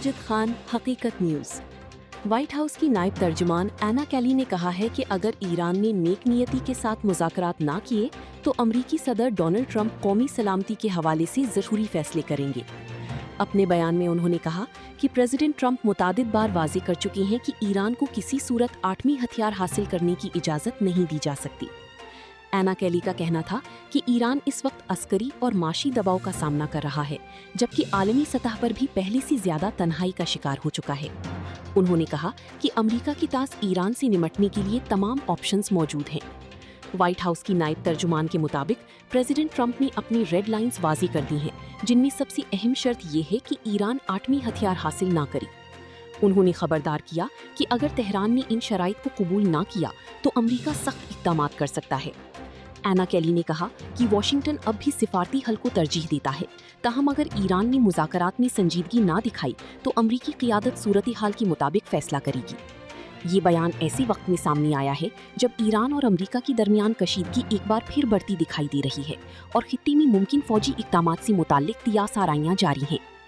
माजिद खान, हकीकत news. White house की नायब तर्जुमान एना कैली ने कहा है कि अगर ईरान ने नेक नियति के साथ मुज़ाकरात ना किए तो अमरीकी सदर डोनाल्ड ट्रंप कौमी सलामती के हवाले से ज़रूरी फैसले करेंगे। अपने बयान में उन्होंने कहा कि प्रेसिडेंट ट्रंप मुतादिद बार वाज़े कर चुके हैं कि ईरान को किसी सूरत आठवीं हथियार हासिल करने की इजाज़त नहीं दी जा सकती। एना कैली का कहना था कि ईरान इस वक्त अस्करी और माशी दबाव का सामना कर रहा है, जबकि आलमी सतह पर भी पहले से ज्यादा तन्हाई का शिकार हो चुका है। उन्होंने कहा कि अमेरिका के पास ईरान से निपटने के लिए तमाम ऑप्शंस मौजूद हैं। व्हाइट हाउस की नायब तर्जुमान के मुताबिक प्रेसिडेंट ट्रंप ने अपनी रेड लाइंस वाज़ी कर दी हैं, जिनमें सबसे अहम शर्त ये है कि ईरान आठवीं हथियार हासिल ना करे। उन्होंने खबरदार किया कि अगर तेहरान ने इन शराइत को कबूल ना किया तो अमेरिका सख्त इक़दाम कर सकता है। एना कैली ने कहा कि वाशिंगटन अब भी सिफारती हल को तरजीह देता है, ताहम अगर ईरान ने मुज़ाकरात में संजीदगी ना दिखाई तो अमरीकी क़ियादत सूरत हाल के मुताबिक फैसला करेगी। ये बयान ऐसे वक्त में सामने आया है जब ईरान और अमरीका की दरमियान कशीदगी एक बार फिर बढ़ती दिखाई दे रही है और खित्ते में मुमकिन फौजी इक़दामात से मुताल्लिक़ तियास आराइयाँ जारी हैं।